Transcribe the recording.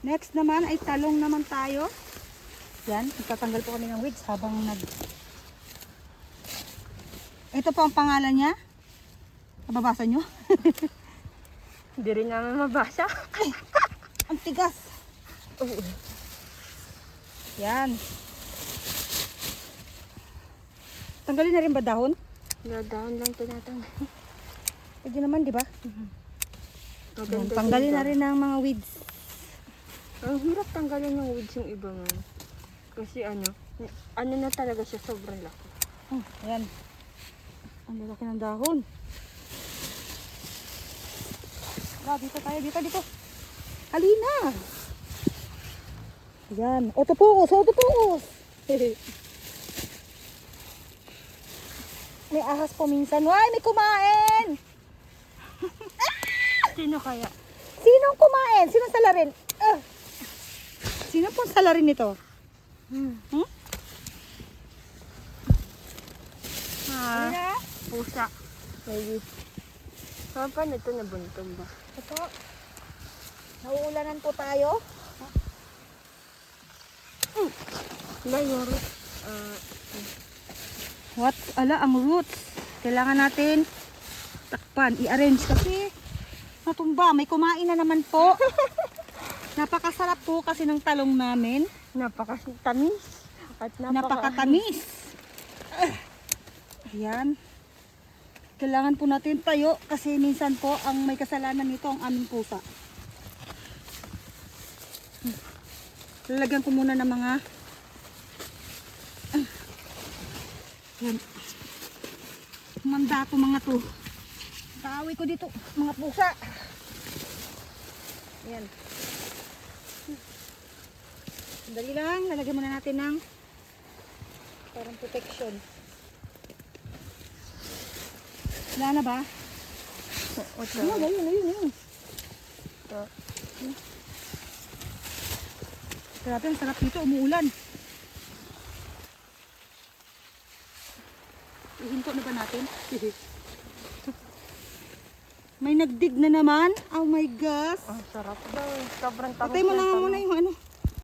Next naman ay talong naman tayo. Yan, itatanggal po kami ng weeds habang Ito po ang pangalan niya. Nababasa nyo? Hindi rin namin mabasa. Ay, ang tigas. Yan. Tanggalin na rin ba dahon? Dahon lang tinatanggal. Pwede naman, di ba? Yan, Maganda tanggalin din na rin ang mga weeds. Ang hirap tanggalin ng weeds yung iba nga. Kasi ano na talaga siya, sobrang laki. Yan. Ang lalaki ng dahon. Dito tayo, dito. Halina. Yan. Autofocus. May ahas po minsan. Ay, may kumain. Sino kaya? Sinong kumain? Sinong salarin? Sino pong salarin nito? Halina. Pusa. Maybe. Paano ito nabuntong ba? Ito. Nauulanan po tayo. Layoro. What? Ala, ang roots. Kailangan natin takpan, i-arrange kasi natumba. May kumain na naman po. Napakasarap po kasi ng talong namin. Napakatamis. At Napakatamis. Ayan. Kailangan po natin tayo kasi minsan po ang may kasalanan nito ang aming pusa. Lalagyan ko muna ng mga yan. Manda to mga to. Kaaway ko dito mga pusa. Ayan. Dali lang, lalagyan muna natin ng parang protection. Wala na ba? Ayun. Grabe, ang sarap dito, umuulan. Ihinto na ba natin? May nagdig na naman. Oh my gosh. Ang sarap daw. Sobrang tamis. Patay mo na muna yung ano.